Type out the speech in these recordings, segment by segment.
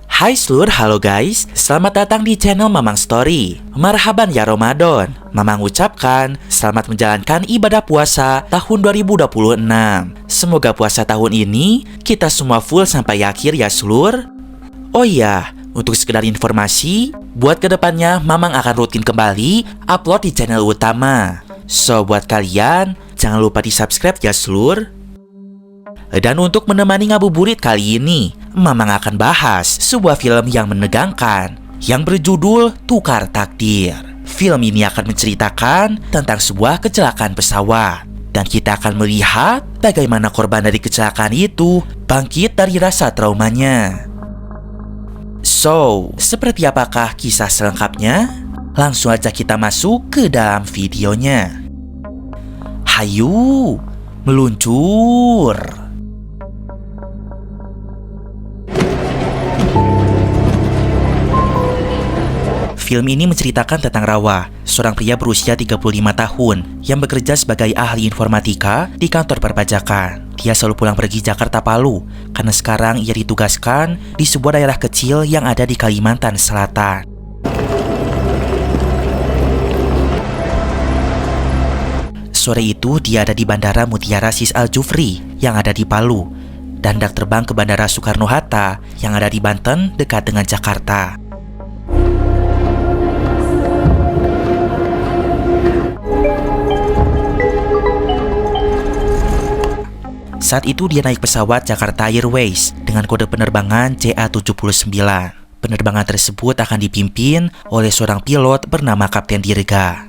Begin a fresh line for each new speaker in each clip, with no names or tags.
Hai seluruh, halo guys, selamat datang di channel Mamang Story. Marhaban ya Ramadan. Mamang ucapkan selamat menjalankan ibadah puasa tahun 2026. Semoga puasa tahun ini kita semua full sampai akhir ya seluruh. Oh iya, untuk sekedar informasi, buat kedepannya Mamang akan rutin kembali upload di channel utama. So buat kalian, jangan lupa di subscribe ya seluruh. Dan untuk menemani ngabuburit kali ini, Mamang akan bahas sebuah film yang menegangkan yang berjudul Tukar Takdir. Film ini akan menceritakan tentang sebuah kecelakaan pesawat, dan kita akan melihat bagaimana korban dari kecelakaan itu bangkit dari rasa traumanya. So, seperti apakah kisah selengkapnya? Langsung aja kita masuk ke dalam videonya. Hayu, meluncur! Film ini menceritakan tentang Rawa, seorang pria berusia 35 tahun yang bekerja sebagai ahli informatika di kantor perpajakan. Dia selalu pulang pergi Jakarta Palu karena sekarang ia ditugaskan di sebuah daerah kecil yang ada di Kalimantan Selatan. Sore itu dia ada di Bandara Mutiara Sis Al Jufri yang ada di Palu dan hendak terbang ke Bandara Soekarno-Hatta yang ada di Banten dekat dengan Jakarta. Saat itu dia naik pesawat Jakarta Airways dengan kode penerbangan JA79. Penerbangan tersebut akan dipimpin oleh seorang pilot bernama Kapten Dirga.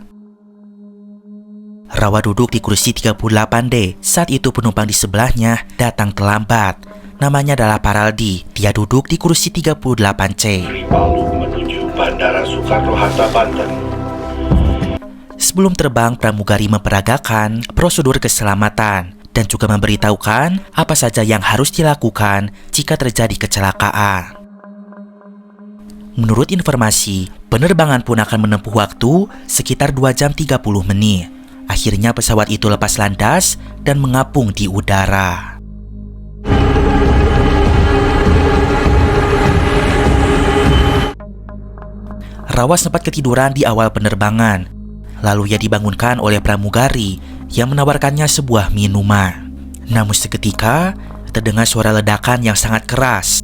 Rawa duduk di kursi 38D. Saat itu penumpang di sebelahnya datang terlambat. Namanya adalah Paraldi. Dia duduk di kursi 38C.
Dari Palu menuju Bandara Soekarno-Hatta, Banten.
Sebelum terbang, pramugari memperagakan prosedur keselamatan dan juga memberitahukan apa saja yang harus dilakukan jika terjadi kecelakaan. Menurut informasi, penerbangan pun akan menempuh waktu sekitar 2 jam 30 menit. Akhirnya pesawat itu lepas landas dan mengapung di udara. Rawa sempat ketiduran di awal penerbangan. Lalu ia dibangunkan oleh pramugari yang menawarkannya sebuah minuman. Namun seketika terdengar suara ledakan yang sangat keras.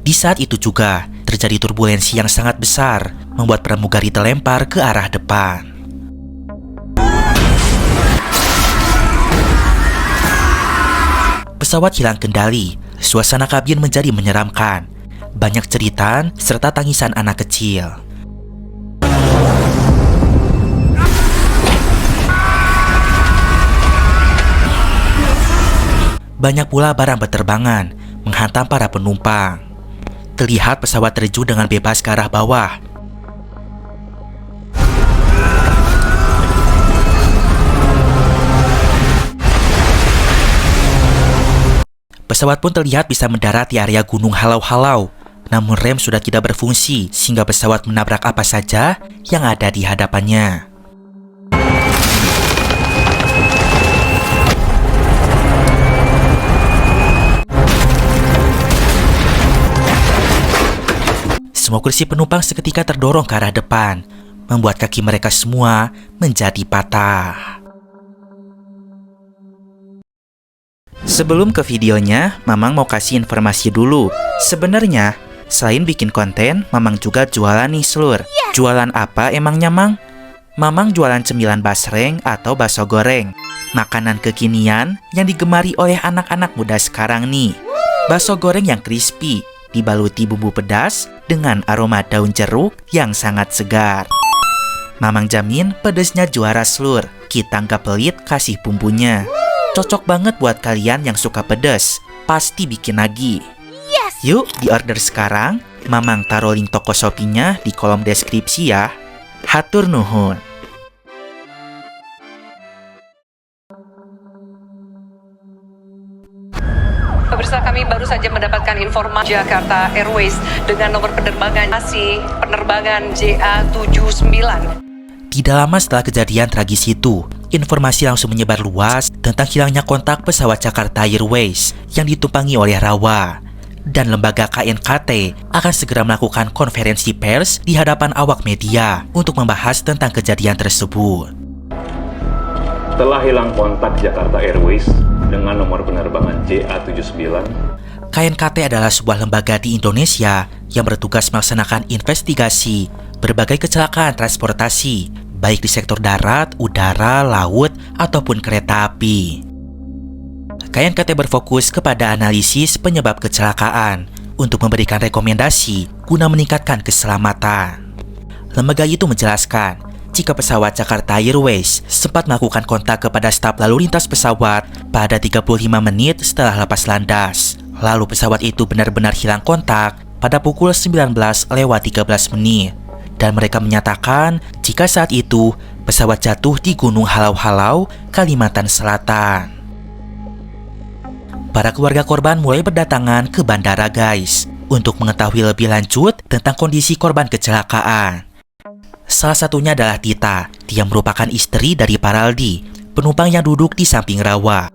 Di saat itu juga terjadi turbulensi yang sangat besar, membuat pramugari terlempar ke arah depan. Pesawat hilang kendali, suasana kabin menjadi menyeramkan. Banyak jeritan serta tangisan anak kecil. Banyak pula barang berterbangan menghantam para penumpang. Terlihat pesawat terjun dengan bebas ke arah bawah. Pesawat pun terlihat bisa mendarat di area Gunung Halau-Halau. Namun rem sudah tidak berfungsi sehingga pesawat menabrak apa saja yang ada di hadapannya. Semua kursi penumpang seketika terdorong ke arah depan, membuat kaki mereka semua menjadi patah. Sebelum ke videonya, Mamang mau kasih informasi dulu. Sebenarnya, selain bikin konten, Mamang juga jualan nih seluruh. Jualan apa emangnya, Mang? Mamang jualan cemilan basreng atau bakso goreng. Makanan kekinian yang digemari oleh anak-anak muda sekarang nih. Bakso goreng yang crispy, dibaluti bumbu pedas dengan aroma daun jeruk yang sangat segar. Mamang jamin pedesnya juara seluruh. Kita nggak pelit kasih bumbunya. Cocok banget buat kalian yang suka pedas. Pasti bikin lagi. Yuk, di order sekarang. Mamang taruh link toko Shopee-nya di kolom deskripsi ya. Hatur nuhun.
Pemirsa, kami baru saja mendapatkan informasi Jakarta Airways dengan nomor penerbangan penerbangan JA79.
Tidak lama setelah kejadian tragis itu, Informasi langsung menyebar luas tentang hilangnya kontak pesawat Jakarta Airways yang ditumpangi oleh Rawa. Dan lembaga KNKT akan segera melakukan konferensi pers di hadapan awak media untuk membahas tentang kejadian tersebut.
Telah hilang kontak Jakarta Airways dengan nomor penerbangan JA79.
KNKT adalah sebuah lembaga di Indonesia yang bertugas melaksanakan investigasi berbagai kecelakaan transportasi, baik di sektor darat, udara, laut, ataupun kereta api. KNKT berfokus kepada analisis penyebab kecelakaan untuk memberikan rekomendasi guna meningkatkan keselamatan. Lembaga itu menjelaskan, jika pesawat Jakarta Airways sempat melakukan kontak kepada staf lalu lintas pesawat pada 35 menit setelah lepas landas. Lalu pesawat itu benar-benar hilang kontak pada pukul 19:13 menit. Dan mereka menyatakan jika saat itu pesawat jatuh di Gunung Halau-Halau, Kalimantan Selatan. Para keluarga korban mulai berdatangan ke bandara guys untuk mengetahui lebih lanjut tentang kondisi korban kecelakaan. Salah satunya adalah Tita, yang merupakan istri dari Paraldi, penumpang yang duduk di samping Rawa.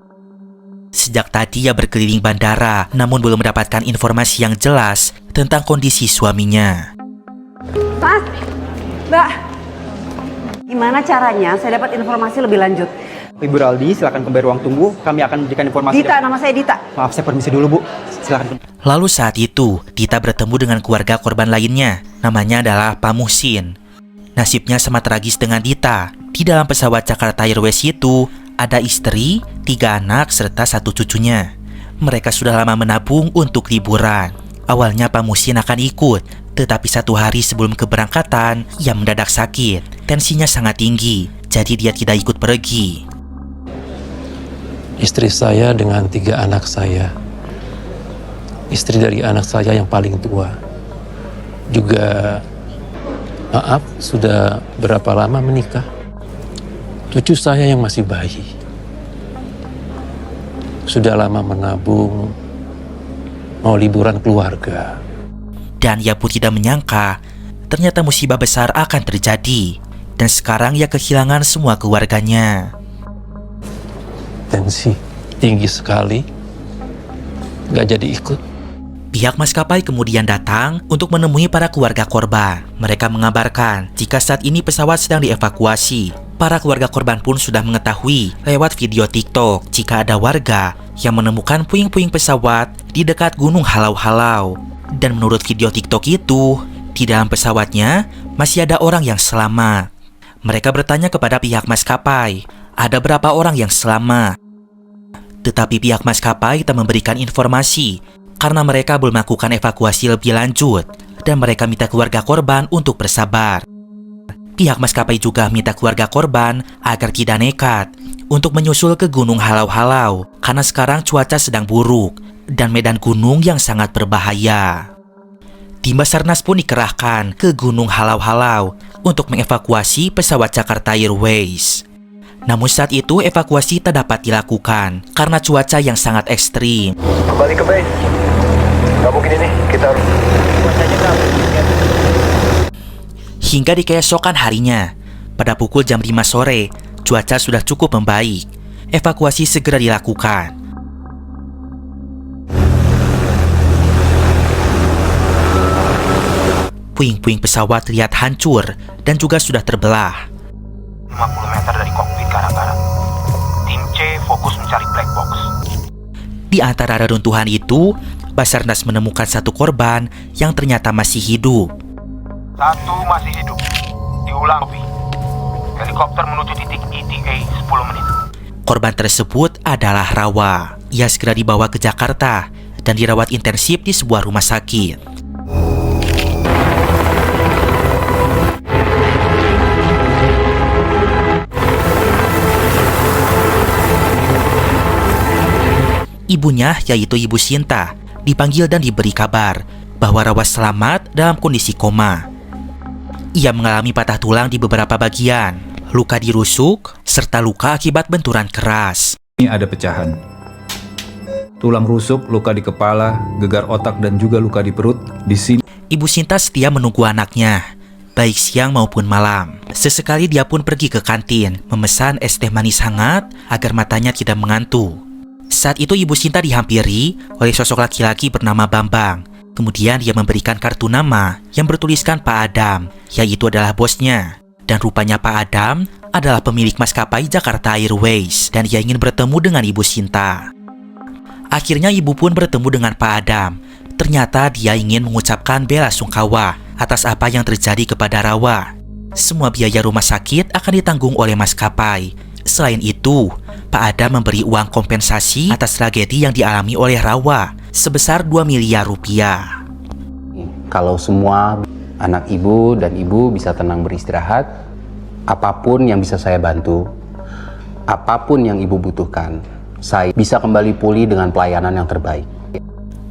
Sejak tadi ia berkeliling bandara, namun belum mendapatkan informasi yang jelas tentang kondisi suaminya.
Mas, Mbak, gimana caranya saya dapat informasi lebih lanjut?
Ibu Raldi, silakan kembali ruang tunggu. Kami akan memberikan informasi.
Dita, nama saya Dita.
Maaf, saya permisi dulu, Bu. Silakan.
Lalu saat itu, Tita bertemu dengan keluarga korban lainnya. Namanya adalah Pak Muhsin. Nasibnya sama tragis dengan Dita. Di dalam pesawat Jakarta Airways itu, ada istri, 3 anak, serta 1 cucunya. Mereka sudah lama menabung untuk liburan. Awalnya Pak Muhsin akan ikut, tetapi 1 hari sebelum keberangkatan, ia mendadak sakit. Tensinya sangat tinggi, jadi dia tidak ikut pergi.
Istri saya dengan 3 anak saya. Istri dari anak saya yang paling tua. Juga, maaf, sudah berapa lama menikah? Cucu saya yang masih bayi. Sudah lama menabung, mau liburan keluarga.
Dan ia pun tidak menyangka, ternyata musibah besar akan terjadi. Dan sekarang ia kehilangan semua keluarganya.
Tensi tinggi sekali, nggak jadi ikut.
Pihak maskapai kemudian datang untuk menemui para keluarga korban. Mereka mengabarkan jika saat ini pesawat sedang dievakuasi. Para keluarga korban pun sudah mengetahui lewat video TikTok jika ada warga yang menemukan puing-puing pesawat di dekat Gunung Halau-Halau. Dan menurut video TikTok itu, di dalam pesawatnya masih ada orang yang selamat. Mereka bertanya kepada pihak maskapai, ada berapa orang yang selamat? Tetapi pihak maskapai tak memberikan informasi karena mereka belum melakukan evakuasi lebih lanjut dan mereka minta keluarga korban untuk bersabar. Pihak maskapai juga minta keluarga korban agar tidak nekat untuk menyusul ke Gunung Halau-Halau karena sekarang cuaca sedang buruk dan medan gunung yang sangat berbahaya. Tim Basarnas pun dikerahkan ke Gunung Halau-Halau untuk mengevakuasi pesawat Jakarta Airways. Namun saat itu evakuasi tak dapat dilakukan karena cuaca yang sangat ekstrim.
Kembali ke base. Gak mungkin ini, kita harus...
Hingga di keesokan harinya, pada pukul jam 5 sore, cuaca sudah cukup membaik. Evakuasi segera dilakukan. Puing-puing pesawat terlihat hancur dan juga sudah terbelah.
50 meter dari kokpit ke arah barat. Tim C fokus mencari black box.
Di antara reruntuhan itu, Basarnas menemukan 1 korban yang ternyata masih hidup.
1 masih hidup. Diulang, Kopi. Helikopter menuju titik ETA 10 menit.
Korban tersebut adalah Rawa. Ia segera dibawa ke Jakarta dan dirawat intensif di sebuah rumah sakit. Ibunya, yaitu Ibu Sinta, dipanggil dan diberi kabar bahwa Rawa selamat dalam kondisi koma. Ia mengalami patah tulang di beberapa bagian, luka di rusuk, serta luka akibat benturan keras.
Ini ada pecahan. Tulang rusuk, luka di kepala, gegar otak dan juga luka di perut. Di sini
Ibu Sinta setia menunggu anaknya. baik siang maupun malam. Sesekali dia pun pergi ke kantin, memesan es teh manis hangat agar matanya tidak mengantuk. Saat itu Ibu Sinta dihampiri oleh sosok laki-laki bernama Bambang. Kemudian dia memberikan kartu nama yang bertuliskan Pak Adam, yaitu adalah bosnya. Dan rupanya Pak Adam adalah pemilik maskapai Jakarta Airways dan dia ingin bertemu dengan Ibu Sinta. Akhirnya ibu pun bertemu dengan Pak Adam. Ternyata dia ingin mengucapkan bela sungkawa atas apa yang terjadi kepada Rawa. Semua biaya rumah sakit akan ditanggung oleh maskapai. Selain itu, Pak Adam memberi uang kompensasi atas tragedi yang dialami oleh Rawa sebesar 2 miliar rupiah.
Kalau semua anak ibu dan ibu bisa tenang beristirahat, apapun yang bisa saya bantu, apapun yang ibu butuhkan, saya bisa kembali pulih dengan pelayanan yang terbaik.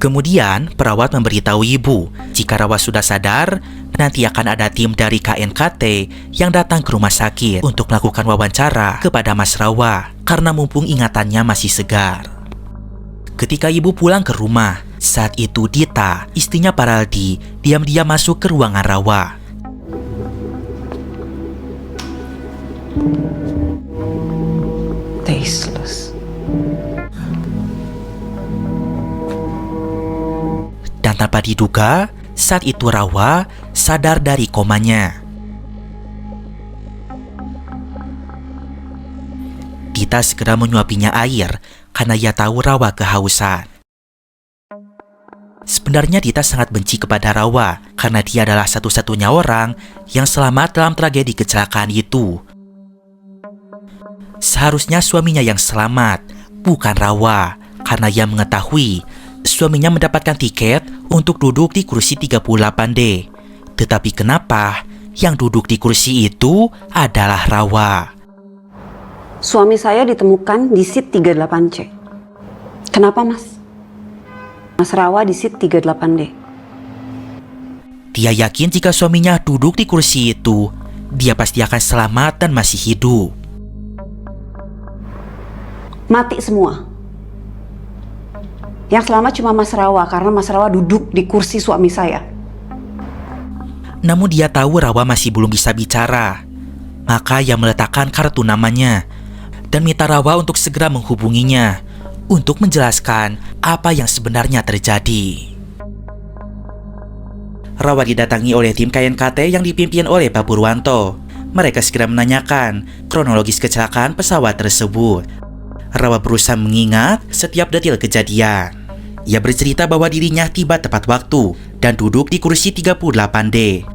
Kemudian, perawat memberitahu ibu, jika Rawa sudah sadar, nanti akan ada tim dari KNKT yang datang ke rumah sakit untuk melakukan wawancara kepada Mas Rawa, karena mumpung ingatannya masih segar. Ketika ibu pulang ke rumah, saat itu Dita, istrinya Paraldi, diam-diam masuk ke ruangan Rawa.
Tasteless.
Dan tanpa diduga, saat itu Rawa sadar dari komanya. Dita segera menyuapinya air karena ia tahu Rawa kehausan. Sebenarnya Dita sangat benci kepada Rawa karena dia adalah satu-satunya orang yang selamat dalam tragedi kecelakaan itu. Seharusnya suaminya yang selamat, bukan Rawa, karena ia mengetahui suaminya mendapatkan tiket untuk duduk di kursi 38D. Tetapi kenapa yang duduk di kursi itu adalah Rawa?
Suami saya ditemukan di seat 38C. Kenapa, Mas? Mas Rawa di seat 38D.
Dia yakin jika suaminya duduk di kursi itu, dia pasti akan selamat dan masih hidup.
Mati semua. Yang selamat cuma Mas Rawa karena Mas Rawa duduk di kursi suami saya.
Namun dia tahu Rawa masih belum bisa bicara. Maka ia meletakkan kartu namanya dan minta Rawa untuk segera menghubunginya untuk menjelaskan apa yang sebenarnya terjadi. Rawa didatangi oleh tim KNKT yang dipimpin oleh Pak Purwanto. Mereka segera menanyakan kronologis kecelakaan pesawat tersebut. Rawa berusaha mengingat setiap detil kejadian. Ia bercerita bahwa dirinya tiba tepat waktu dan duduk di kursi 38D.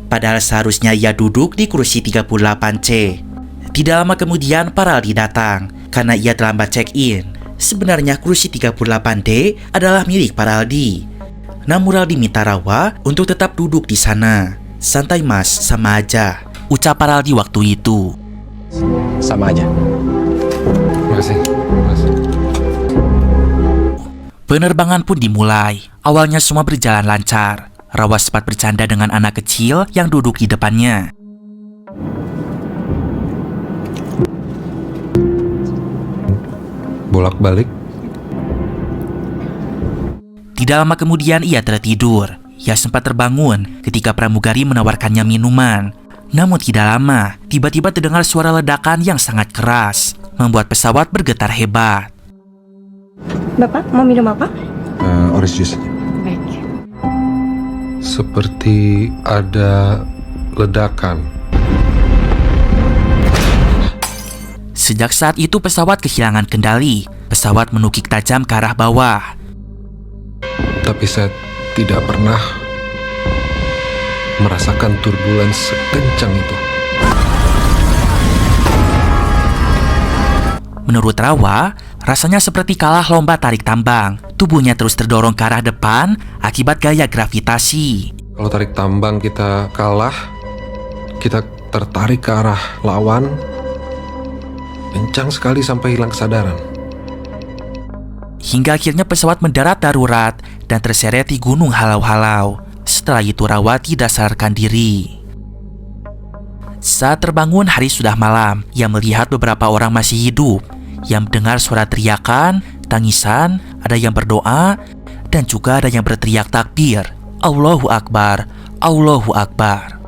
Padahal seharusnya ia duduk di kursi 38C. Tidak lama kemudian Paraldi datang karena ia terlambat check-in. Sebenarnya kursi 38D adalah milik Paraldi. Namun Paraldi minta Rawa untuk tetap duduk di sana. Santai mas, sama aja, ucap Paraldi waktu itu.
Sama aja.
Terima kasih.
Penerbangan pun dimulai. Awalnya semua berjalan lancar. Rawa sempat bercanda dengan anak kecil yang duduk di depannya.
Bolak-balik.
Tidak lama kemudian ia tertidur. Ia sempat terbangun ketika pramugari menawarkannya minuman. Namun tidak lama, tiba-tiba terdengar suara ledakan yang sangat keras, membuat pesawat bergetar hebat.
Bapak mau minum apa?
Orange juice aja.
Baik.
Seperti ada ledakan.
Sejak saat itu pesawat kehilangan kendali. Pesawat menukik tajam ke arah bawah.
Tapi saya tidak pernah merasakan turbulens sekencang itu.
Menurut Rawa, rasanya seperti kalah lomba tarik tambang. Tubuhnya terus terdorong ke arah depan akibat gaya gravitasi.
Kalau tarik tambang kita kalah, kita tertarik ke arah lawan, kencang sekali sampai hilang kesadaran.
Hingga akhirnya pesawat mendarat darurat dan terseret di gunung halau-halau. Setelah itu Rawa tidak sadarkan diri. Saat terbangun hari sudah malam. Ia melihat beberapa orang masih hidup. Ia mendengar suara teriakan, tangisan, ada yang berdoa, dan juga ada yang berteriak takbir. Allahu Akbar, Allahu Akbar.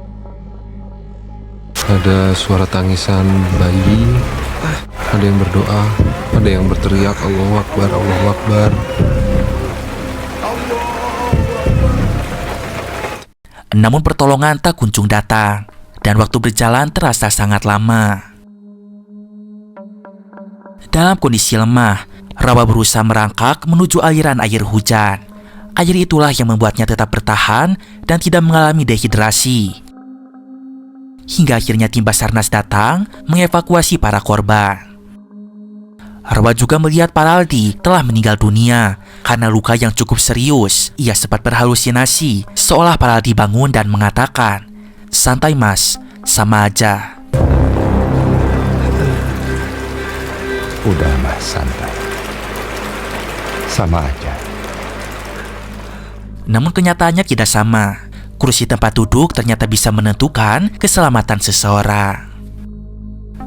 Ada suara tangisan bayi. Ada yang berdoa, ada yang berteriak Allahu Akbar, Allahu Akbar.
Namun pertolongan tak kunjung datang, dan waktu berjalan terasa sangat lama. Dalam kondisi lemah, Rawa berusaha merangkak menuju aliran air hujan. Air itulah yang membuatnya tetap bertahan dan tidak mengalami dehidrasi. Hingga akhirnya tim Basarnas datang mengevakuasi para korban. Rawa juga melihat Paraldi telah meninggal dunia karena luka yang cukup serius. Ia sempat berhalusinasi seolah Paraldi bangun dan mengatakan, "Santai mas, sama aja."
Udah mas, santai. Sama aja.
Namun kenyataannya tidak sama. Kursi tempat duduk ternyata bisa menentukan keselamatan seseorang.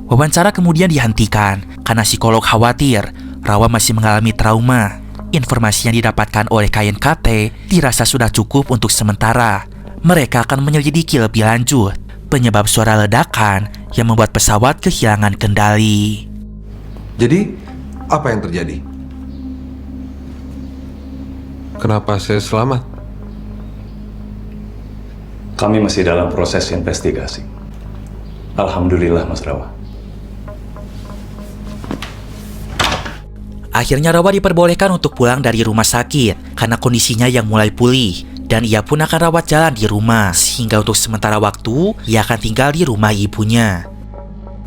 Wawancara kemudian dihentikan karena psikolog khawatir Rawa masih mengalami trauma. Informasi yang didapatkan oleh KNKT dirasa sudah cukup untuk sementara. Mereka akan menyelidiki lebih lanjut penyebab suara ledakan yang membuat pesawat kehilangan kendali.
Jadi, apa yang terjadi? Kenapa saya selamat?
Kami masih dalam proses investigasi. Alhamdulillah, Mas Rawa.
Akhirnya Rawa diperbolehkan untuk pulang dari rumah sakit karena kondisinya yang mulai pulih. Dan ia pun akan rawat jalan di rumah, sehingga untuk sementara waktu ia akan tinggal di rumah ibunya.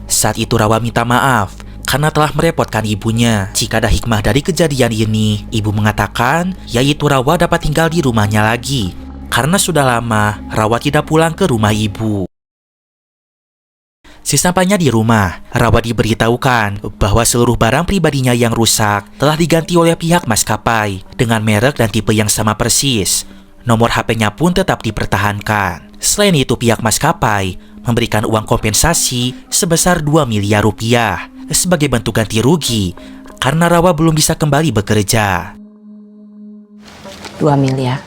Saat itu Rawa minta maaf karena telah merepotkan ibunya. Jika ada hikmah dari kejadian ini, ibu mengatakan yaitu Rawa dapat tinggal di rumahnya lagi karena sudah lama Rawa tidak pulang ke rumah ibu. Sesampainya di rumah, Rawa diberitahukan bahwa seluruh barang pribadinya yang rusak telah diganti oleh pihak maskapai dengan merek dan tipe yang sama persis. Nomor HP-nya pun tetap dipertahankan. Selain itu, pihak maskapai memberikan uang kompensasi sebesar 2 miliar rupiah sebagai bentuk ganti rugi karena Rawa belum bisa kembali bekerja.
2 miliar.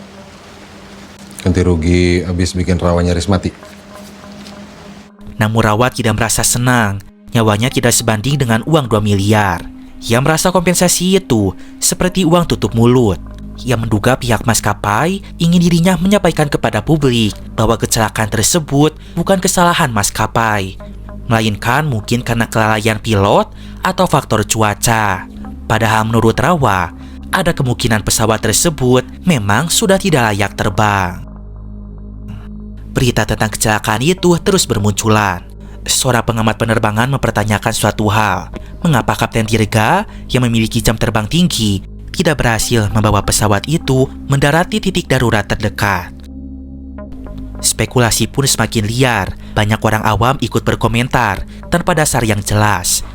Ganti rugi habis bikin Rawa nyaris mati.
Namun Rawa tidak merasa senang. Nyawanya tidak sebanding dengan uang 2 miliar. Ia merasa kompensasi itu seperti uang tutup mulut. Ia menduga pihak maskapai ingin dirinya menyampaikan kepada publik bahwa kecelakaan tersebut bukan kesalahan maskapai, melainkan mungkin karena kelalaian pilot atau faktor cuaca. Padahal menurut Rawa, ada kemungkinan pesawat tersebut memang sudah tidak layak terbang. Berita tentang kecelakaan itu terus bermunculan. Seorang pengamat penerbangan mempertanyakan suatu hal. Mengapa Kapten Dirga yang memiliki jam terbang tinggi tidak berhasil membawa pesawat itu mendarati titik darurat terdekat? Spekulasi pun semakin liar. Banyak orang awam ikut berkomentar tanpa dasar yang jelas.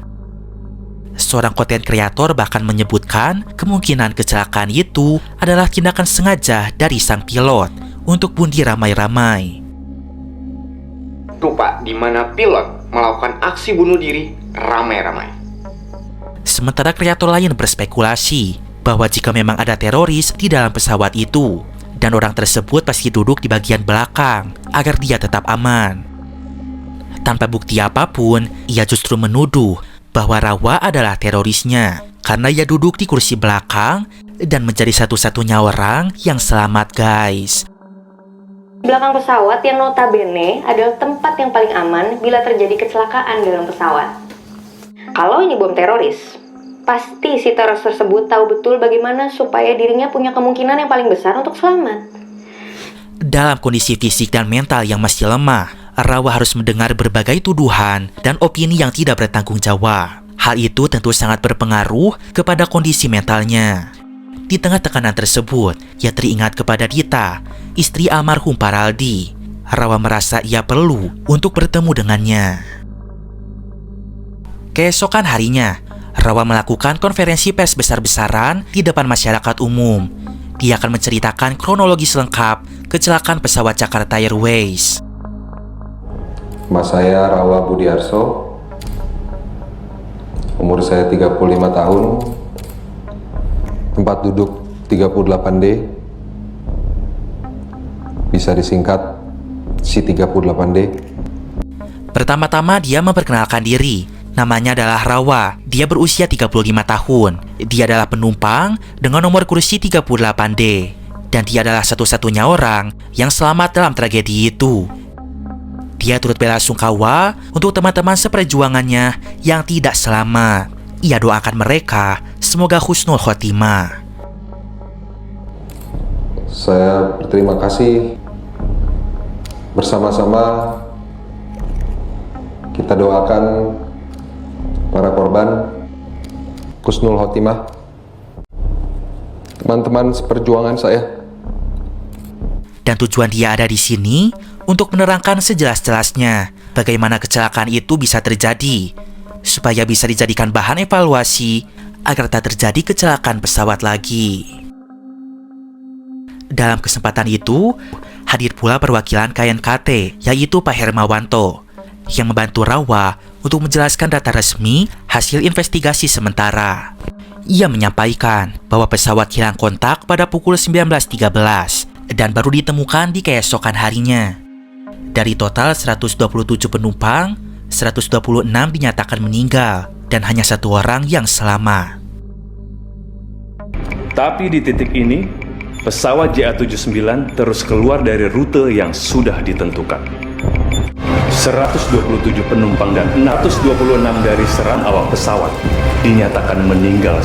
Seorang konten kreator bahkan menyebutkan kemungkinan kecelakaan itu adalah tindakan sengaja dari sang pilot untuk bunuh ramai-ramai.
Tuh Pak, di mana pilot melakukan aksi bunuh diri ramai-ramai.
Sementara kreator lain berspekulasi bahwa jika memang ada teroris di dalam pesawat itu, dan orang tersebut pasti duduk di bagian belakang agar dia tetap aman. Tanpa bukti apapun, ia justru menuduh bahwa Rawa adalah terorisnya karena ia duduk di kursi belakang dan menjadi satu-satunya orang yang selamat, guys.
Belakang pesawat yang notabene adalah tempat yang paling aman bila terjadi kecelakaan dalam pesawat. Kalau ini bom teroris, pasti si teroris tersebut tahu betul bagaimana supaya dirinya punya kemungkinan yang paling besar untuk selamat.
Dalam kondisi fisik dan mental yang masih lemah, Rawa harus mendengar berbagai tuduhan dan opini yang tidak bertanggung jawab. Hal itu tentu sangat berpengaruh kepada kondisi mentalnya. Di tengah tekanan tersebut, ia teringat kepada Dita, istri almarhum Paraldi. Rawa merasa ia perlu untuk bertemu dengannya. Keesokan harinya, Rawa melakukan konferensi pers besar-besaran di depan masyarakat umum. Dia akan menceritakan kronologi lengkap kecelakaan pesawat Jakarta Airways.
Mas saya Rawa Budiarso. Umur saya 35 tahun. Tempat duduk 38D. Bisa disingkat si 38D.
Pertama-tama dia memperkenalkan diri. Namanya adalah Rawa. Dia berusia 35 tahun. Dia adalah penumpang dengan nomor kursi 38D. Dan dia adalah satu-satunya orang yang selamat dalam tragedi itu. Dia turut bela sungkawa untuk teman-teman seperjuangannya yang tidak selamat. Ia doakan mereka semoga husnul khotimah.
Saya berterima kasih. Bersama-sama kita doakan para korban husnul khotimah, teman-teman seperjuangan saya.
Dan tujuan dia ada di sini untuk menerangkan sejelas-jelasnya bagaimana kecelakaan itu bisa terjadi, supaya bisa dijadikan bahan evaluasi agar tak terjadi kecelakaan pesawat lagi. Dalam kesempatan itu, hadir pula perwakilan KNKT, yaitu Pak Hermawanto, yang membantu Rawa untuk menjelaskan data resmi hasil investigasi sementara. Ia menyampaikan bahwa pesawat hilang kontak pada pukul 19.13 dan baru ditemukan di keesokan harinya. Dari total 127 penumpang, 126 dinyatakan meninggal dan hanya 1 orang yang selamat.
Tapi di titik ini, pesawat JA79 terus keluar dari rute yang sudah ditentukan. 127 penumpang dan 626 dari seran awak pesawat dinyatakan meninggal.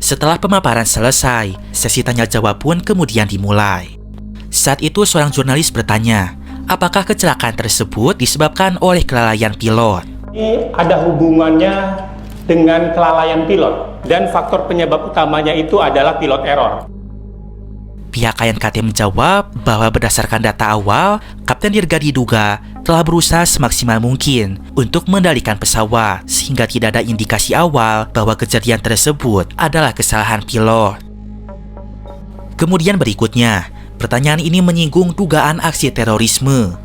Setelah pemaparan selesai, sesi tanya jawab pun kemudian dimulai. Saat itu seorang jurnalis bertanya, apakah kecelakaan tersebut disebabkan oleh kelalaian pilot?
Ini ada hubungannya dengan kelalaian pilot dan faktor penyebab utamanya itu adalah pilot error.
Pihak KNKT menjawab bahwa berdasarkan data awal, Kapten Dirga diduga telah berusaha semaksimal mungkin untuk mengendalikan pesawat sehingga tidak ada indikasi awal bahwa kejadian tersebut adalah kesalahan pilot. Kemudian berikutnya, pertanyaan ini menyinggung dugaan aksi terorisme.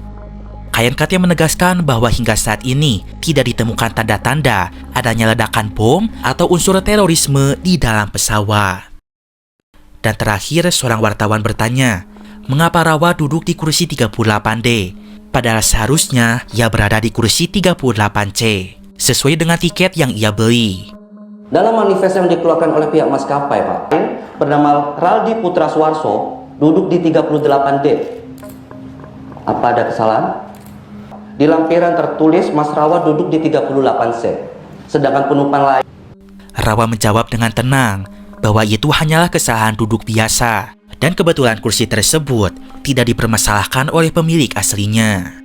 KNKT menegaskan bahwa hingga saat ini tidak ditemukan tanda-tanda adanya ledakan bom atau unsur terorisme di dalam pesawat. Dan terakhir, seorang wartawan bertanya, mengapa Rawa duduk di kursi 38D, padahal seharusnya ia berada di kursi 38C, sesuai dengan tiket yang ia beli.
Dalam manifest yang dikeluarkan oleh pihak maskapai, Pak, bernama Raldi Putra Suwarso, duduk di 38D. Apa ada kesalahan? Di lampiran tertulis Mas Rawa duduk di 38C, sedangkan penumpang lain.
Rawa menjawab dengan tenang bahwa itu hanyalah kesalahan duduk biasa dan kebetulan kursi tersebut tidak dipermasalahkan oleh pemilik aslinya.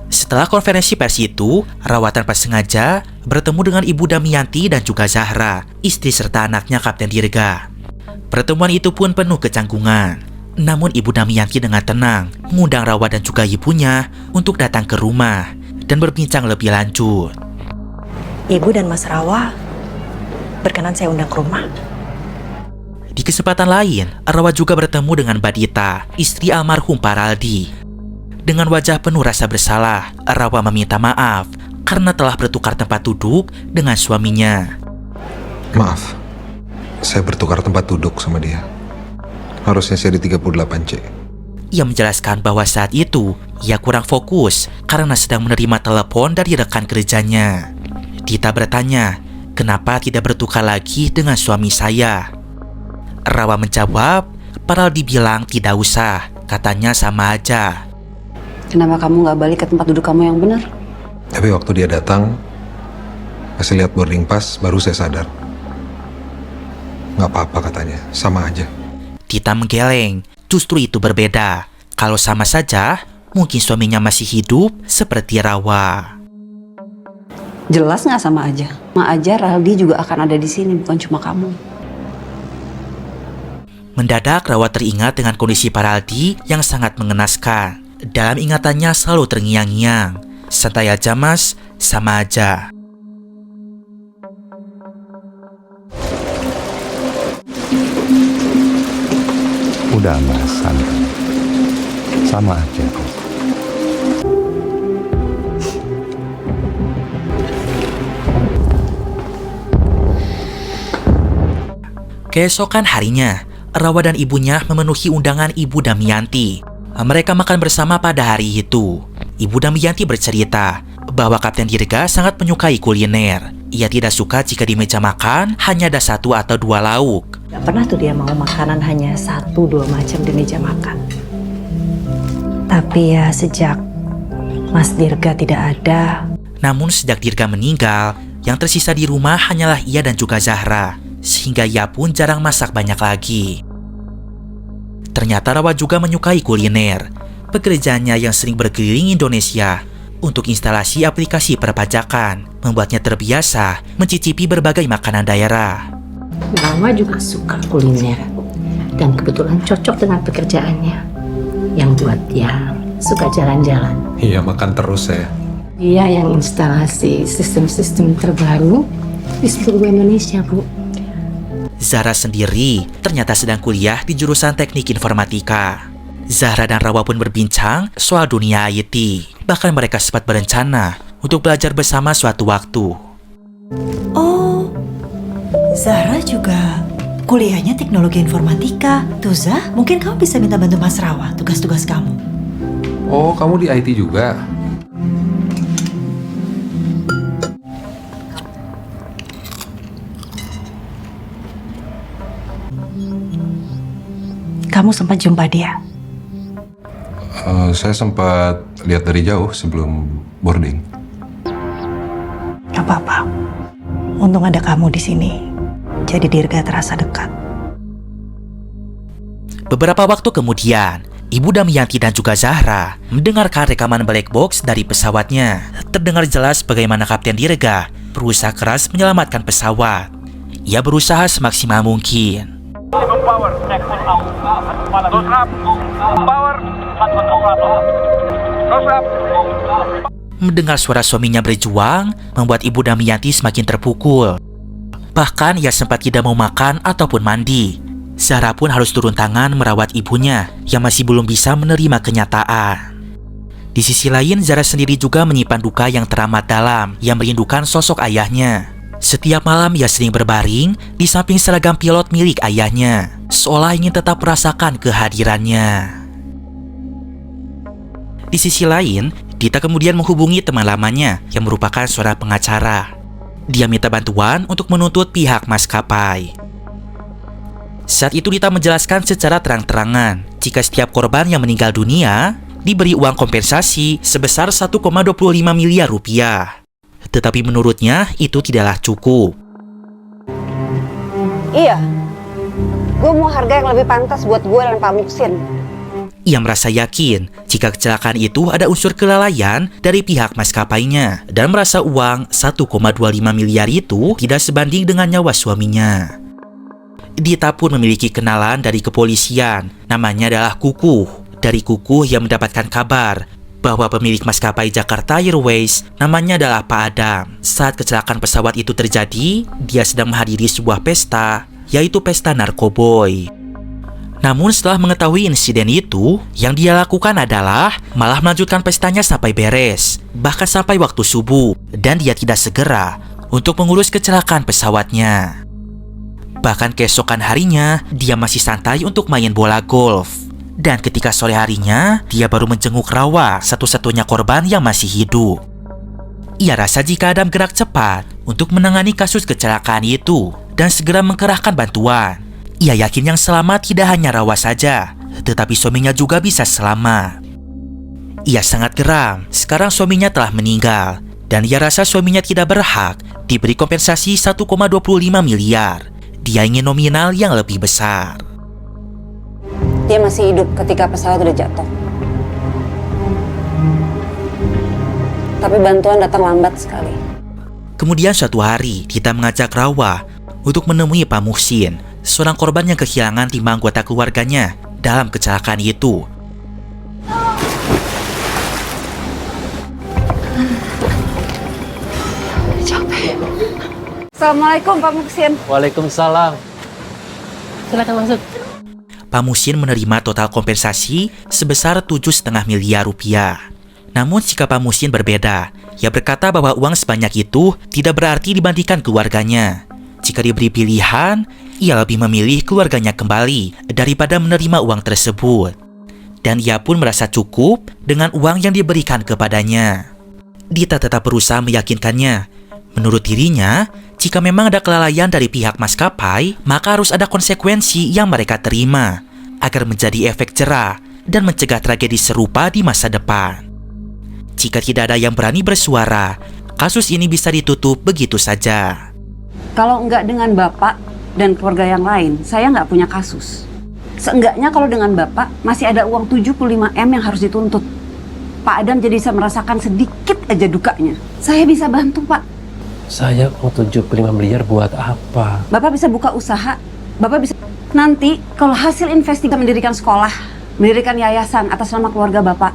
Setelah konferensi pers itu, Rawa tanpa sengaja bertemu dengan Ibu Damianti dan juga Zahra, istri serta anaknya Kapten Dirga. Pertemuan itu pun penuh kecanggungan. Namun Ibu Damianti dengan tenang mengundang Rawa dan juga ibunya untuk datang ke rumah dan berbincang lebih lanjut.
Ibu dan Mas Rawa, berkenan saya undang ke rumah.
Di kesempatan lain, Rawa juga bertemu dengan Badita, istri almarhum Pak Raldi. Dengan wajah penuh rasa bersalah, Rawa meminta maaf karena telah bertukar tempat duduk dengan suaminya.
Maaf, saya bertukar tempat duduk sama dia. Harusnya saya di 38C.
Ia menjelaskan bahwa saat itu ia kurang fokus karena sedang menerima telepon dari rekan kerjanya. Dita bertanya, kenapa tidak bertukar lagi dengan suami saya? Rawa menjawab, padahal dibilang tidak usah, katanya sama aja.
Kenapa kamu nggak balik ke tempat duduk kamu yang benar?
Tapi waktu dia datang, kasih lihat boarding pass, baru saya sadar. Nggak apa-apa katanya, sama aja.
Dita menggeleng, justru itu berbeda. Kalau sama saja, mungkin suaminya masih hidup seperti Rawa.
Jelas nggak sama aja. Ma aja Raldi juga akan ada di sini, bukan cuma kamu.
Mendadak Rawa teringat dengan kondisi Pak Raldi yang sangat mengenaskan. Dalam ingatannya selalu terngiang-ngiang. Santai aja mas, sama aja.
Udah mas, santai. Sama aja kok.
Keesokan harinya, Rawa dan ibunya memenuhi undangan Ibu Damayanti. Mereka makan bersama pada hari itu. Ibu Damayanti bercerita bahwa Kapten Dirga sangat menyukai kuliner. Ia tidak suka jika di meja makan hanya ada 1 atau 2 lauk.
Gak pernah tuh dia mau makanan hanya 1-2 macam di meja makan. Tapi ya sejak Mas Dirga tidak ada.
Namun sejak Dirga meninggal, yang tersisa di rumah hanyalah ia dan juga Zahra. Sehingga ia pun jarang masak banyak lagi. Ternyata Rawa juga menyukai kuliner. Pekerjaannya yang sering berkeliling Indonesia untuk instalasi aplikasi perpajakan membuatnya terbiasa mencicipi berbagai makanan daerah.
Mama juga suka kuliner dan kebetulan cocok dengan pekerjaannya yang buat dia suka jalan-jalan.
Iya, makan terus ya.
Dia yang instalasi sistem-sistem terbaru di seluruh Indonesia, Bu.
Zahra sendiri ternyata sedang kuliah di jurusan teknik informatika. Zahra dan Rawa pun berbincang soal dunia IT. Bahkan mereka sempat berencana untuk belajar bersama suatu waktu.
Oh, Zahra juga kuliahnya teknologi informatika. Tuh Zah, mungkin kamu bisa minta bantu Mas Rawa tugas-tugas kamu.
Oh, kamu di IT juga?
Kamu sempat jumpa dia?
Saya sempat lihat dari jauh sebelum boarding.
Gak apa-apa. Untung ada kamu di sini. Jadi Dirga terasa dekat.
Beberapa waktu kemudian, Ibu Damayanti dan juga Zahra mendengarkan rekaman black box dari pesawatnya. Terdengar jelas bagaimana Kapten Dirga berusaha keras menyelamatkan pesawat. Ia berusaha semaksimal mungkin. Mendengar suara suaminya berjuang membuat Ibu Damayanti semakin terpukul. Bahkan ia sempat tidak mau makan ataupun mandi. Zahra pun harus turun tangan merawat ibunya yang masih belum bisa menerima kenyataan. Di sisi lain, Zahra sendiri juga menyimpan duka yang teramat dalam yang merindukan sosok ayahnya. Setiap malam ia sering berbaring di samping seragam pilot milik ayahnya, seolah ingin tetap merasakan kehadirannya. Di sisi lain, Dita kemudian menghubungi teman lamanya yang merupakan seorang pengacara. Dia minta bantuan untuk menuntut pihak maskapai. Saat itu Dita menjelaskan secara terang-terangan jika setiap korban yang meninggal dunia diberi uang kompensasi sebesar 1,25 miliar rupiah. Tetapi menurutnya itu tidaklah cukup.
Iya, gue mau harga yang lebih pantas buat gue dan Pak Muksin.
Ia merasa yakin jika kecelakaan itu ada unsur kelalaian dari pihak maskapainya dan merasa uang 1,25 miliar itu tidak sebanding dengan nyawa suaminya. Dita pun memiliki kenalan dari kepolisian, namanya adalah Kukuh. Dari Kukuh yang mendapatkan kabar bahwa pemilik maskapai Jakarta Airways namanya adalah Pak Adam. Saat kecelakaan pesawat itu terjadi, dia sedang menghadiri sebuah pesta, yaitu pesta Narkoboy. Namun setelah mengetahui insiden itu, yang dia lakukan adalah malah melanjutkan pestanya sampai beres, bahkan sampai waktu subuh, dan dia tidak segera untuk mengurus kecelakaan pesawatnya. Bahkan keesokan harinya, dia masih santai untuk main bola golf. Dan ketika sore harinya, dia baru menjenguk Rawa, satu-satunya korban yang masih hidup. Ia rasa jika Adam gerak cepat untuk menangani kasus kecelakaan itu dan segera mengerahkan bantuan, ia yakin yang selamat tidak hanya Rawa saja, tetapi suaminya juga bisa selamat. Ia sangat geram, sekarang suaminya telah meninggal, dan ia rasa suaminya tidak berhak diberi kompensasi 1,25 miliar. Dia ingin nominal yang lebih besar.
Dia masih hidup ketika pesawat udah jatuh. Tapi bantuan datang lambat sekali.
Kemudian suatu hari, Dita mengajak Rawa untuk menemui Pak Muhsin, seorang korban yang kehilangan 5 anggota keluarganya dalam kecelakaan itu.
Assalamualaikum Pak Muksin.
Waalaikumsalam. Silakan masuk.
Pak Muhsin menerima total kompensasi sebesar 7,5 miliar rupiah. Namun sikap Pak Muhsin berbeda. Ia berkata bahwa uang sebanyak itu tidak berarti dibandingkan keluarganya. Jika diberi pilihan, ia lebih memilih keluarganya kembali daripada menerima uang tersebut. Dan ia pun merasa cukup dengan uang yang diberikan kepadanya. Dita tetap berusaha meyakinkannya. Menurut dirinya, jika memang ada kelalaian dari pihak maskapai, maka harus ada konsekuensi yang mereka terima agar menjadi efek jera dan mencegah tragedi serupa di masa depan. Jika tidak ada yang berani bersuara, kasus ini bisa ditutup begitu saja.
Kalau enggak dengan Bapak dan keluarga yang lain, saya nggak punya kasus. Seenggaknya kalau dengan Bapak, masih ada uang 75M yang harus dituntut. Pak Adam jadi bisa merasakan sedikit aja dukanya. Saya bisa bantu, Pak.
Saya mau 75 miliar buat apa?
Bapak bisa buka usaha, Bapak bisa... Nanti kalau hasil investigasi mendirikan sekolah, mendirikan yayasan atas nama keluarga Bapak.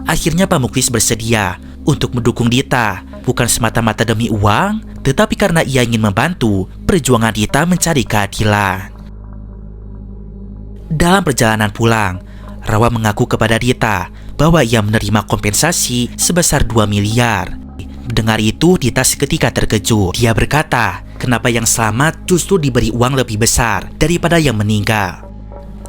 Akhirnya Pak Muklis bersedia untuk mendukung Dita, bukan semata-mata demi uang, tetapi karena ia ingin membantu perjuangan Dita mencari keadilan. Dalam perjalanan pulang, Rawa mengaku kepada Dita bahwa ia menerima kompensasi sebesar 2 miliar. Mendengar itu, Dita seketika terkejut. Dia berkata, kenapa yang selamat justru diberi uang lebih besar daripada yang meninggal?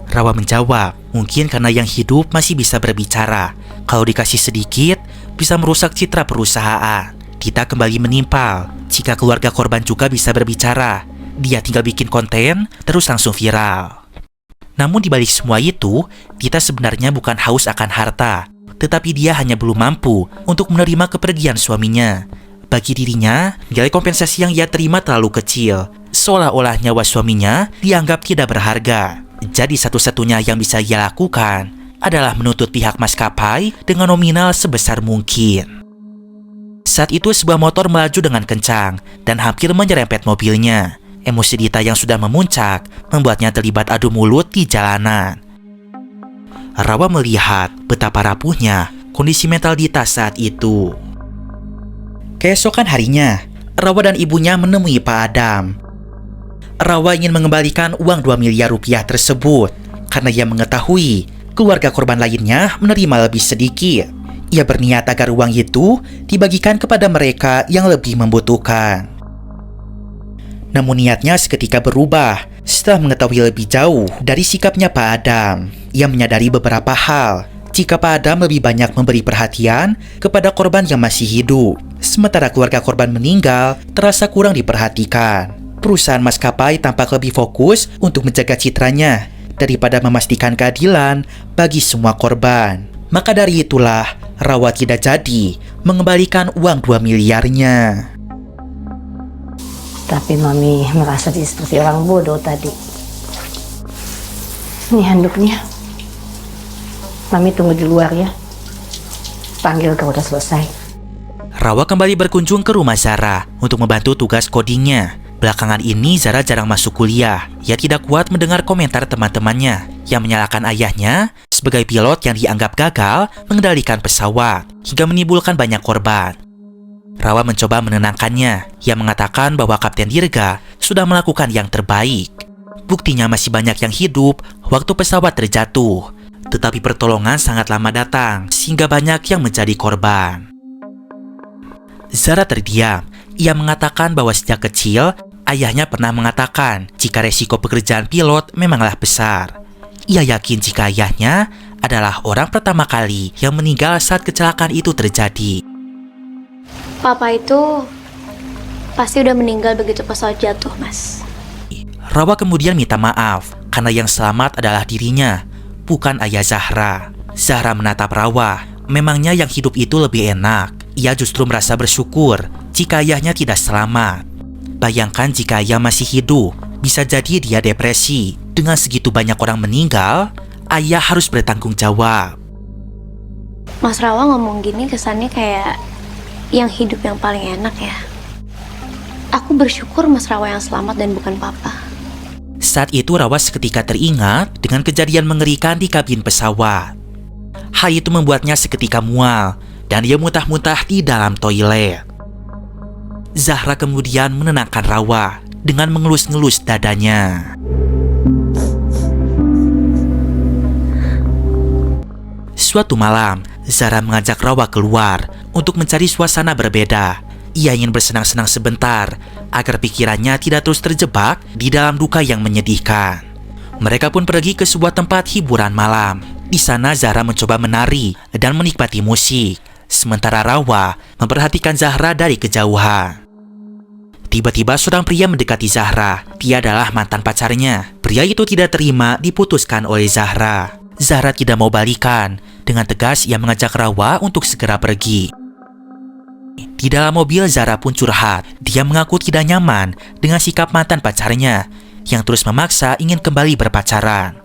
Rawa menjawab, mungkin karena yang hidup masih bisa berbicara. Kalau dikasih sedikit, bisa merusak citra perusahaan. Dita kembali menimpal, jika keluarga korban juga bisa berbicara, dia tinggal bikin konten, terus langsung viral. Namun dibalik semua itu, Dita sebenarnya bukan haus akan harta, tetapi dia hanya belum mampu untuk menerima kepergian suaminya. Bagi dirinya, nilai kompensasi yang ia terima terlalu kecil, seolah-olah nyawa suaminya dianggap tidak berharga. Jadi satu-satunya yang bisa ia lakukan adalah menuntut pihak maskapai dengan nominal sebesar mungkin. Saat itu sebuah motor melaju dengan kencang dan hampir menyerempet mobilnya. Emosi Dita yang sudah memuncak membuatnya terlibat adu mulut di jalanan. Rawa melihat betapa rapuhnya kondisi mental Dita saat itu. Keesokan harinya, Rawa dan ibunya menemui Pak Adam. Rawa ingin mengembalikan uang 2 miliar rupiah tersebut karena ia mengetahui keluarga korban lainnya menerima lebih sedikit. Ia berniat agar uang itu dibagikan kepada mereka yang lebih membutuhkan. Namun niatnya seketika berubah setelah mengetahui lebih jauh dari sikapnya Pak Adam. Ia menyadari beberapa hal. Jika Pak Adam lebih banyak memberi perhatian kepada korban yang masih hidup, sementara keluarga korban meninggal terasa kurang diperhatikan. Perusahaan maskapai tampak lebih fokus untuk menjaga citranya daripada memastikan keadilan bagi semua korban. Maka dari itulah Rawa tidak jadi mengembalikan uang 2 miliarnya.
Tapi Mami merasa dia seperti orang bodoh tadi. Ini handuknya. Mami tunggu di luar ya. Panggil kalau udah selesai.
Rawa kembali berkunjung ke rumah Zara untuk membantu tugas codingnya. Belakangan ini Zara jarang masuk kuliah. Ia tidak kuat mendengar komentar teman-temannya yang menyalahkan ayahnya sebagai pilot yang dianggap gagal mengendalikan pesawat hingga menimbulkan banyak korban. Rawa mencoba menenangkannya. Ia mengatakan bahwa Kapten Dirga sudah melakukan yang terbaik. Buktinya masih banyak yang hidup waktu pesawat terjatuh. Tetapi pertolongan sangat lama datang sehingga banyak yang menjadi korban. Zara terdiam. Ia mengatakan bahwa sejak kecil ayahnya pernah mengatakan jika resiko pekerjaan pilot memanglah besar. Ia yakin jika ayahnya adalah orang pertama kali yang meninggal saat kecelakaan itu terjadi.
Papa itu pasti udah meninggal begitu pesawat jatuh, Mas.
Rawa kemudian minta maaf karena yang selamat adalah dirinya, bukan ayah Zahra. Zahra menatap Rawa. Memangnya yang hidup itu lebih enak. Ia justru merasa bersyukur jika ayahnya tidak selamat. Bayangkan jika ayah masih hidup, bisa jadi dia depresi. Dengan segitu banyak orang meninggal, ayah harus bertanggung jawab.
Mas Rawa ngomong gini kesannya kayak yang hidup yang paling enak ya. Aku bersyukur Mas Rawa yang selamat dan bukan Papa.
Saat itu Rawa seketika teringat dengan kejadian mengerikan di kabin pesawat. Hal itu membuatnya seketika mual dan dia muntah-muntah di dalam toilet. Zahra kemudian menenangkan Rawa dengan mengelus-ngelus dadanya. Suatu malam, Zahra mengajak Rawa keluar untuk mencari suasana berbeda. Ia ingin bersenang-senang sebentar agar pikirannya tidak terus terjebak di dalam duka yang menyedihkan. Mereka pun pergi ke sebuah tempat hiburan malam. Di sana Zahra mencoba menari dan menikmati musik, sementara Rawa memperhatikan Zahra dari kejauhan. Tiba-tiba seorang pria mendekati Zahra. Dia adalah mantan pacarnya. Pria itu tidak terima diputuskan oleh Zahra. Zahra tidak mau balikan. Dengan tegas ia mengajak Rawa untuk segera pergi. Di dalam mobil Zahra pun curhat. Dia mengaku tidak nyaman dengan sikap mantan pacarnya yang terus memaksa ingin kembali berpacaran.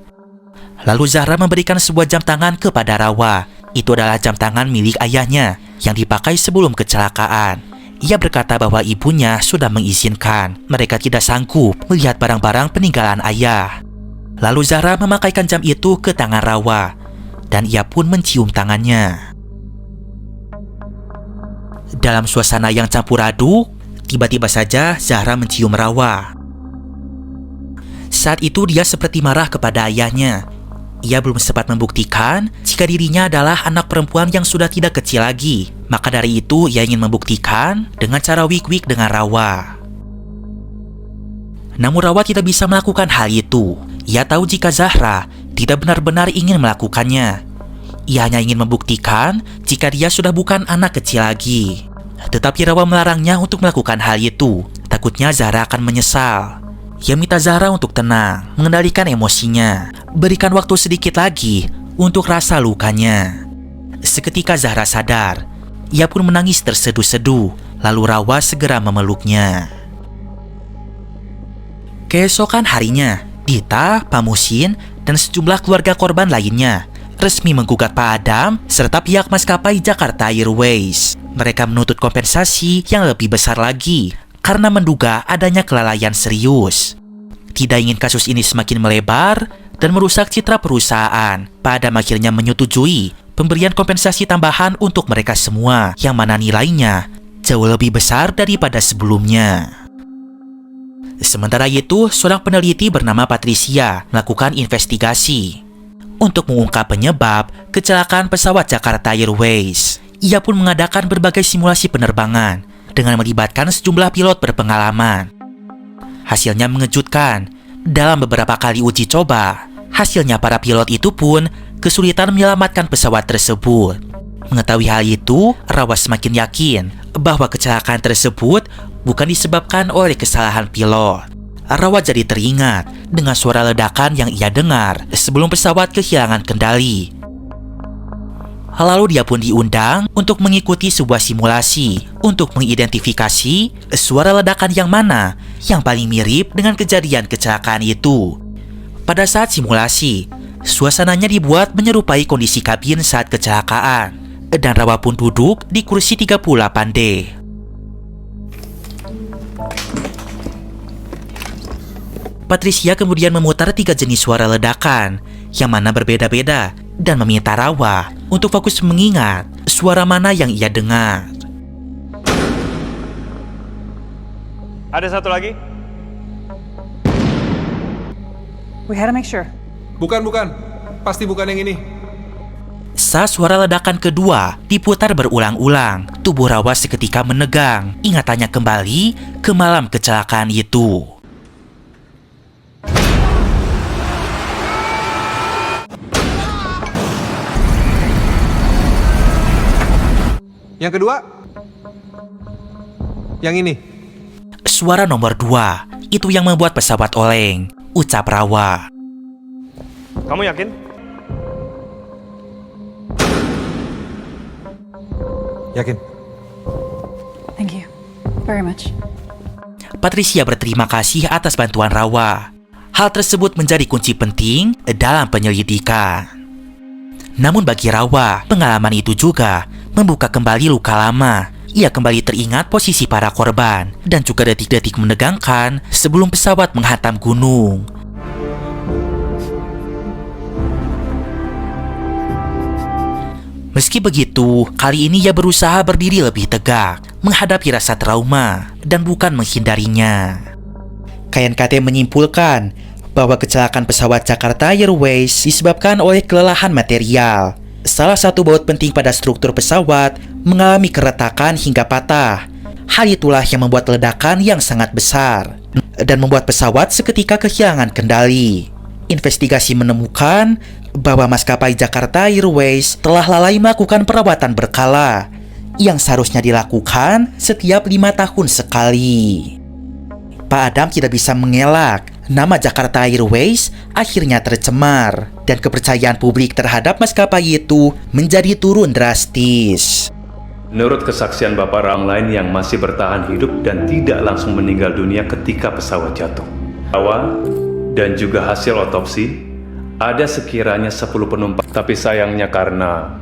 Lalu Zahra memberikan sebuah jam tangan kepada Rawa. Itu adalah jam tangan milik ayahnya yang dipakai sebelum kecelakaan. Ia berkata bahwa ibunya sudah mengizinkan. Mereka tidak sanggup melihat barang-barang peninggalan ayah. Lalu Zahra memakaikan jam itu ke tangan Rawa, dan ia pun mencium tangannya. Dalam suasana yang campur aduk, tiba-tiba saja Zahra mencium Rawa. Saat itu dia seperti marah kepada ayahnya. Ia belum sempat membuktikan jika dirinya adalah anak perempuan yang sudah tidak kecil lagi. Maka dari itu ia ingin membuktikan dengan cara wik-wik dengan Rawa. Namun Rawa tidak bisa melakukan hal itu. Ia tahu jika Zahra tidak benar-benar ingin melakukannya. Ia hanya ingin membuktikan jika dia sudah bukan anak kecil lagi. Tetapi Rawa melarangnya untuk melakukan hal itu. Takutnya Zahra akan menyesal. Ia minta Zahra untuk tenang, mengendalikan emosinya, berikan waktu sedikit lagi untuk rasa lukanya. Seketika Zahra sadar, ia pun menangis terseduh-seduh, lalu Rawa segera memeluknya. Keesokan harinya, Dita, Pak Muhsin, dan sejumlah keluarga korban lainnya resmi menggugat Pak Adam serta pihak maskapai Jakarta Airways. Mereka menuntut kompensasi yang lebih besar lagi karena menduga adanya kelalaian serius. Tidak ingin kasus ini semakin melebar dan merusak citra perusahaan, Pak Adam akhirnya menyetujui pemberian kompensasi tambahan untuk mereka semua, yang mana nilainya jauh lebih besar daripada sebelumnya. Sementara itu, seorang peneliti bernama Patricia melakukan investigasi untuk mengungkap penyebab kecelakaan pesawat Jakarta Airways. Ia pun mengadakan berbagai simulasi penerbangan dengan melibatkan sejumlah pilot berpengalaman. Hasilnya mengejutkan. Dalam beberapa kali uji coba, hasilnya para pilot itu pun kesulitan menyelamatkan pesawat tersebut. Mengetahui hal itu, Rawa semakin yakin bahwa kecelakaan tersebut bukan disebabkan oleh kesalahan pilot. Rawa jadi teringat dengan suara ledakan yang ia dengar sebelum pesawat kehilangan kendali. Lalu dia pun diundang untuk mengikuti sebuah simulasi untuk mengidentifikasi suara ledakan yang mana yang paling mirip dengan kejadian kecelakaan itu. Pada saat simulasi, suasananya dibuat menyerupai kondisi kabin saat kecelakaan, dan Rawa pun duduk di kursi 38D. Patricia kemudian memutar 3 jenis suara ledakan yang mana berbeda-beda dan meminta Rawa untuk fokus mengingat suara mana yang ia dengar.
Ada satu lagi?
We had to make sure.
Bukan. Pasti bukan yang ini.
Saat suara ledakan kedua diputar berulang-ulang, tubuh Rawa seketika menegang. Ingatannya kembali ke malam kecelakaan itu.
Yang kedua? Yang ini?
Suara nomor 2, itu yang membuat pesawat oleng, ucap Rawa.
Kamu yakin?
Yakin.
Thank you very much.
Patricia berterima kasih atas bantuan Rawa. Hal tersebut menjadi kunci penting dalam penyelidikan. Namun bagi Rawa, pengalaman itu juga membuka kembali luka lama. Ia kembali teringat posisi para korban dan juga detik-detik menegangkan sebelum pesawat menghantam gunung. Meski begitu, kali ini ia berusaha berdiri lebih tegak, menghadapi rasa trauma dan bukan menghindarinya. KNKT menyimpulkan bahwa kecelakaan pesawat Jakarta Airways disebabkan oleh kelelahan material. Salah satu baut penting pada struktur pesawat mengalami keretakan hingga patah. Hal itulah yang membuat ledakan yang sangat besar dan membuat pesawat seketika kehilangan kendali. Investigasi menemukan bahwa maskapai Jakarta Airways telah lalai melakukan perawatan berkala yang seharusnya dilakukan setiap 5 tahun sekali. Pak Adam tidak bisa mengelak, nama Jakarta Airways akhirnya tercemar dan kepercayaan publik terhadap maskapai itu menjadi turun drastis.
Menurut kesaksian Bapak orang lain yang masih bertahan hidup dan tidak langsung meninggal dunia ketika pesawat jatuh, awal dan juga hasil otopsi, ada sekiranya 10 penumpang. Tapi sayangnya karena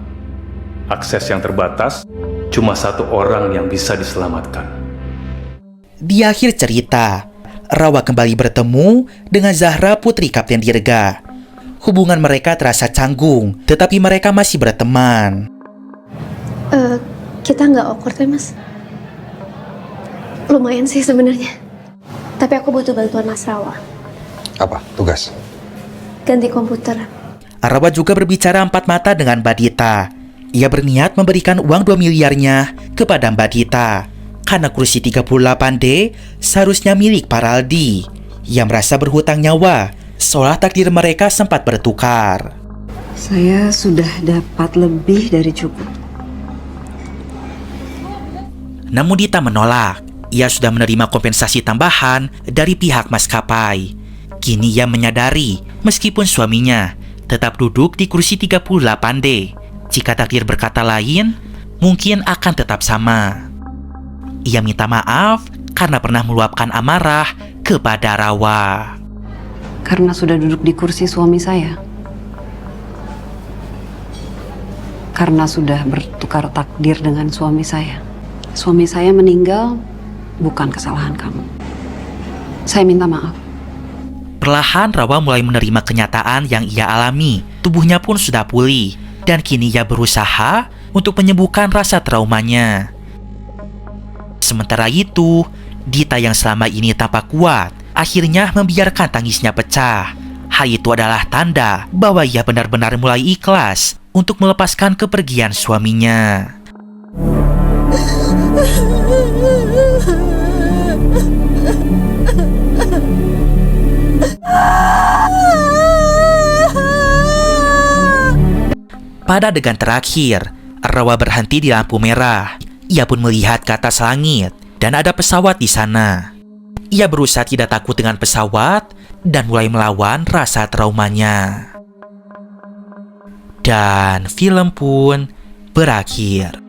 akses yang terbatas, cuma 1 orang yang bisa diselamatkan.
Di akhir cerita, Rawa kembali bertemu dengan Zahra, putri Kapten Dirga. Hubungan mereka terasa canggung, tetapi mereka masih berteman.
Kita nggak awkward ya, Mas? Lumayan sih sebenarnya. Tapi aku butuh bantuan Mas Rawa.
Apa tugas?
Ganti komputer.
Rawa juga berbicara empat mata dengan Mbak Dita. Ia berniat memberikan uang 2 miliarnya kepada Mbak Dita karena kursi 38D seharusnya milik Pak Raldi yang merasa berhutang nyawa seolah takdir mereka sempat bertukar.
Saya sudah dapat lebih dari cukup.
Namun Dita menolak. Ia sudah menerima kompensasi tambahan dari pihak maskapai. Kini ia menyadari meskipun suaminya tetap duduk di kursi 38D, jika takdir berkata lain, mungkin akan tetap sama. Ia minta maaf karena pernah meluapkan amarah kepada Rawa.
Karena sudah duduk di kursi suami saya. Karena sudah bertukar takdir dengan suami saya. Suami saya meninggal bukan kesalahan kamu. Saya minta maaf.
Perlahan Rawa mulai menerima kenyataan yang ia alami. Tubuhnya pun sudah pulih dan kini ia berusaha untuk menyembuhkan rasa traumanya. Sementara itu, Dita yang selama ini tampak kuat akhirnya membiarkan tangisnya pecah. Hal itu adalah tanda bahwa ia benar-benar mulai ikhlas untuk melepaskan kepergian suaminya. Pada adegan terakhir, Rawa berhenti di lampu merah. Ia pun melihat ke atas langit dan ada pesawat di sana. Ia berusaha tidak takut dengan pesawat dan mulai melawan rasa traumanya. Dan film pun berakhir.